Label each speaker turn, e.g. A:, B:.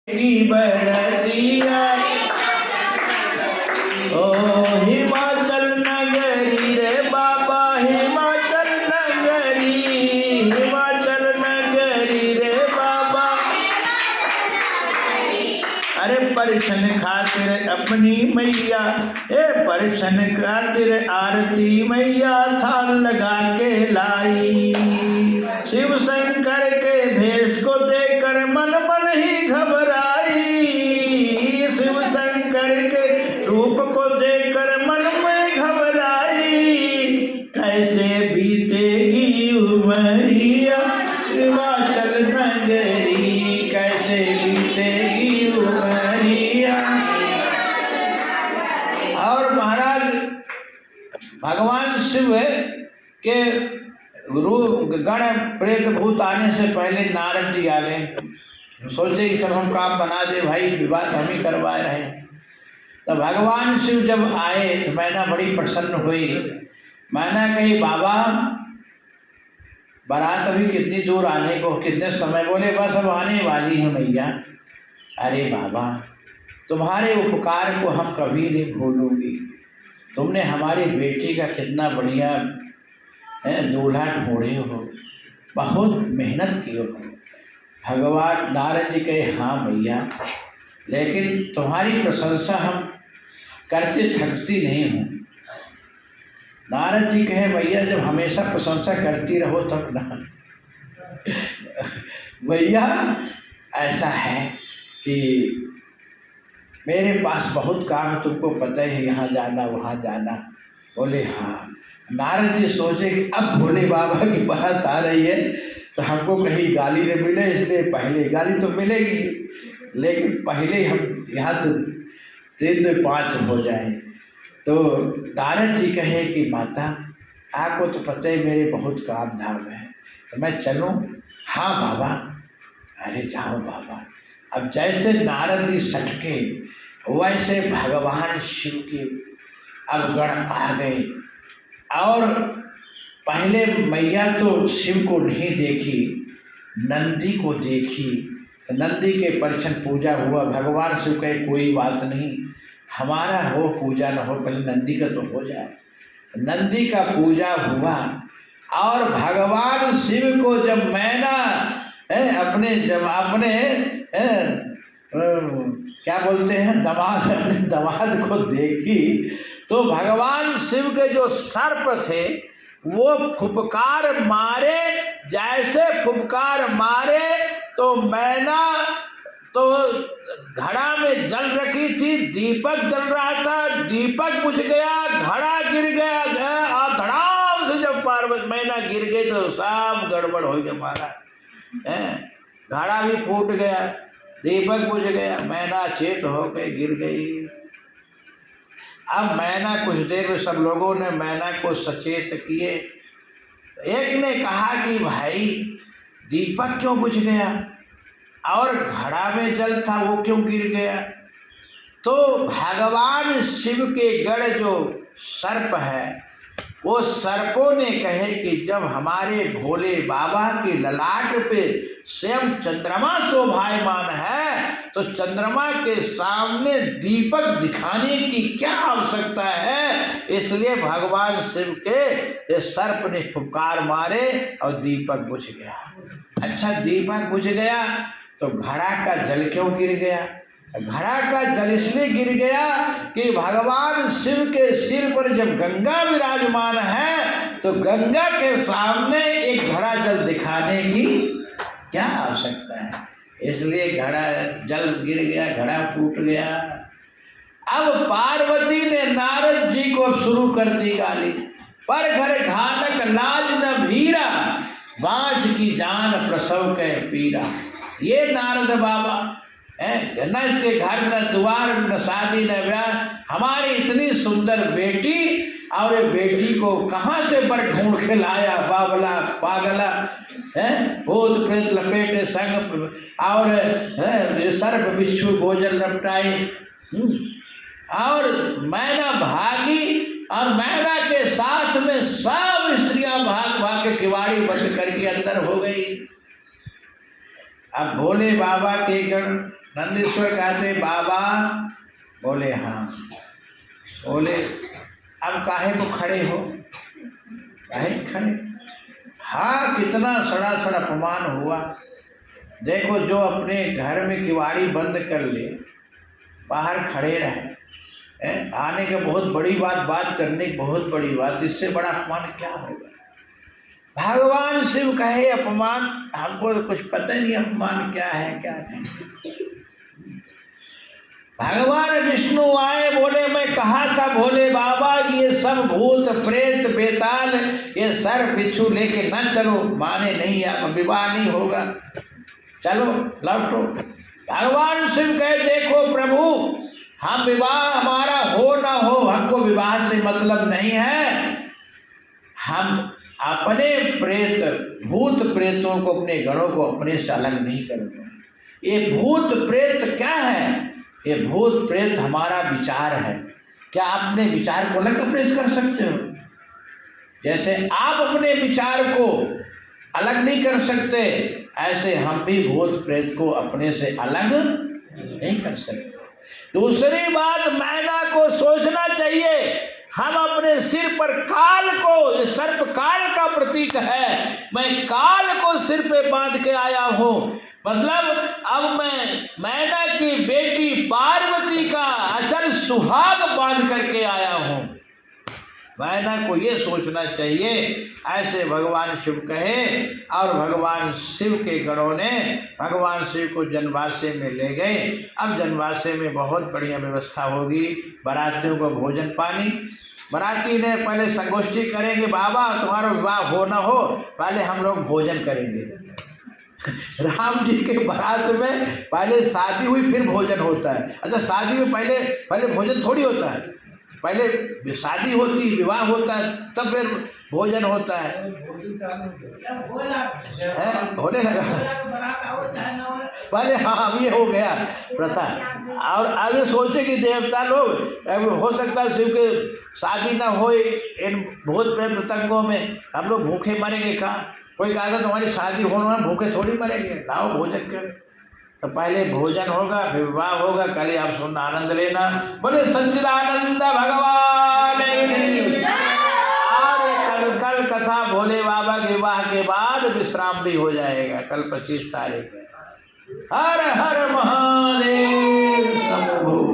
A: की बरतिया ओ हिमाचल नगरी रे बाबा, हिमाचल नगरी, हिमाचल नगरी रे बाबा। अरे परिछन खातिर अपनी मैया, परिछन खातिर आरती मैया थाल लगा के लाई। शिव शंकर के भेष को देखकर मन मन ही घबराई। शिव शंकर के रूप को देखकर मन में घबराई। कैसे बीतेगी उमरिया हिमाचल नगरी, कैसे बीतेगी उमरिया। और महाराज भगवान शिव के रूप गण प्रेत भूत आने से पहले नारद जी आ गए। सोचे कि सब हम काम बना दे भाई, विवाह हम ही करवा रहे हैं। तो भगवान शिव जब आए तो मैना बड़ी प्रसन्न हुई। मैना कही बाबा बारात अभी कितनी दूर आने को, कितने समय? बोले बस अब आने वाली हूँ मैया। अरे बाबा तुम्हारे उपकार को हम कभी नहीं भूलूंगी। तुमने हमारी बेटी का कितना बढ़िया दूल्हा ढूंढे हो, बहुत मेहनत की हो। भगवान नारद जी कहे हाँ मैया, लेकिन तुम्हारी प्रशंसा हम करते थकती नहीं हूँ। नारद जी कहे मैया जब हमेशा प्रशंसा करती रहो तब ना। मैया ऐसा है कि मेरे पास बहुत काम है, तुमको पता है, यहाँ जाना वहाँ जाना। बोले हाँ। नारद जी सोचे कि अब भोले बाबा की बात आ रही है तो हमको कहीं गाली न मिले, इसलिए पहले गाली तो मिलेगी लेकिन पहले हम यहाँ से 3 से 5 हो जाए। तो नारद जी कहे कि माता आपको तो पता है मेरे बहुत काम धाम है, तो मैं चलूँ? हाँ बाबा। अरे जाओ बाबा। अब जैसे नारद जी सटके वैसे भगवान शिव के अब गण आ गए। और पहले मैया तो शिव को नहीं देखी, नंदी को देखी। तो नंदी के परिछन पूजा हुआ। भगवान शिव कहे कोई बात नहीं, हमारा हो पूजा न हो, पहले नंदी का तो हो जाए। नंदी का पूजा हुआ। और भगवान शिव को जब मैना अपने क्या बोलते हैं दमाद, अपने दमाद को देखी तो भगवान शिव के जो सर्प थे वो फुफकार मारे। जैसे फुफकार मारे तो मैना तो घड़ा में जल रखी थी, दीपक जल रहा था, दीपक बुझ गया, घड़ा गिर गया और धड़ाम से जब पार्वती मैना गिर गई तो सब गड़बड़ हो गया महाराज। घड़ा भी फूट गया, दीपक बुझ गया, मैना चेत हो गई, गिर गई। अब मैना कुछ देर में सब लोगों ने मैना को सचेत किए। एक ने कहा कि भाई दीपक क्यों बुझ गया और घड़ा में जल था वो क्यों गिर गया? तो भगवान शिव के गण जो सर्प है वो सर्पों ने कहे कि जब हमारे भोले बाबा के ललाट पे स्वयं चंद्रमा शोभायमान है तो चंद्रमा के सामने दीपक दिखाने की क्या आवश्यकता है। इसलिए भगवान शिव के ये सर्प ने फुफकार मारे और दीपक बुझ गया। अच्छा दीपक बुझ गया तो घड़ा का जल क्यों गिर गया? घड़ा का जल इसलिए गिर गया कि भगवान शिव के सिर पर जब गंगा विराजमान है तो गंगा के सामने एक घड़ा जल दिखाने की क्या आवश्यकता है, इसलिए घड़ा जल गिर गया, घड़ा टूट गया। अब पार्वती ने नारद जी को शुरू कर दी गाली। पर घर घालक लाज न भीरा, बाँझ की जान प्रसव के पीरा। ये नारद बाबा न इसके घर न द्वार न शादी न ब्याह, हमारी इतनी सुंदर बेटी और ये बेटी को कहाँ से पर ढूंढ के लाया? बाबला पागला भूत प्रेत लपेटे संग और सर्प बिच्छू गोजर लपटाए। और मैना भागी और मैना के साथ में सब स्त्रियां भाग भाग के किवाड़ी बंद करके अंदर हो गई। अब भोले बाबा के गण नंदीश्वर कहते बाबा, बोले हाँ। बोले अब काहे को खड़े हो, काहे खड़े? हाँ, कितना सड़ा सड़ा अपमान हुआ। देखो, जो अपने घर में किवाड़ी बंद कर ले, बाहर खड़े रहे, आने का बहुत बड़ी बात करने की बहुत बड़ी बात, इससे बड़ा अपमान क्या होगा। भगवान शिव कहे अपमान, हमको तो कुछ पता नहीं अपमान क्या है क्या नहीं। भगवान विष्णु आए, बोले मैं कहा था भोले बाबा कि ये सब भूत प्रेत बेताल ये सर बिच्छू लेके न चलो, माने नहीं, आप विवाह नहीं होगा, चलो लौटो। भगवान शिव कहे देखो प्रभु, हम विवाह हमारा हो ना हो, हमको विवाह से मतलब नहीं है। हम अपने प्रेत भूत प्रेतों को, अपने गणों को अपने से अलग नहीं करेंगे। ये भूत प्रेत क्या है? ये भूत प्रेत हमारा विचार है। क्या अपने विचार को अलग अपने से कर सकते हो? जैसे आप अपने विचार को अलग नहीं कर सकते, ऐसे हम भी भूत प्रेत को अपने से अलग नहीं कर सकते। दूसरी बात, मैना को सोचना चाहिए, हम अपने सिर पर काल को, ये सर्प काल का प्रतीक है, मैं काल को सिर पे बांध के आया हूँ। मतलब अब मैं मैना की बेटी पार्वती का अचल सुहाग बांध करके आया हूँ। मैना को ये सोचना चाहिए, ऐसे भगवान शिव कहे। और भगवान शिव के गणों ने भगवान शिव को जनवासे में ले गए। अब जनवासे में बहुत बढ़िया व्यवस्था होगी, बारातियों को भोजन पानी। बाराती ने पहले संगोष्ठी करेंगे, बाबा तुम्हारा विवाह हो ना हो, पहले हम लोग भोजन करेंगे। राम जी के बारात में पहले शादी हुई फिर भोजन होता है। अच्छा, शादी में पहले भोजन थोड़ी होता है, पहले शादी होती, विवाह होता है, तब फिर भोजन होता है। होने लगा पहले। हाँ, ये हो गया प्रथा। और आगे सोचे कि देवता लोग, हो सकता है शिव के शादी ना हो इन भूत प्रेत पतंगों में, हम लोग भूखे मरेंगे। कहाँ कोई कहा था तुम्हारी शादी होना, भूखे थोड़ी मरेंगे, लाओ भोजन करें। तो पहले भोजन होगा, फिर विवाह होगा। कल आप सुनना, आनंद लेना। बोले सच्चिदानंद भगवान की। और कल कथा भोले बाबा के विवाह के बाद विश्राम भी हो जाएगा, कल 25 तारीख है। हर हर महादेव शंभो।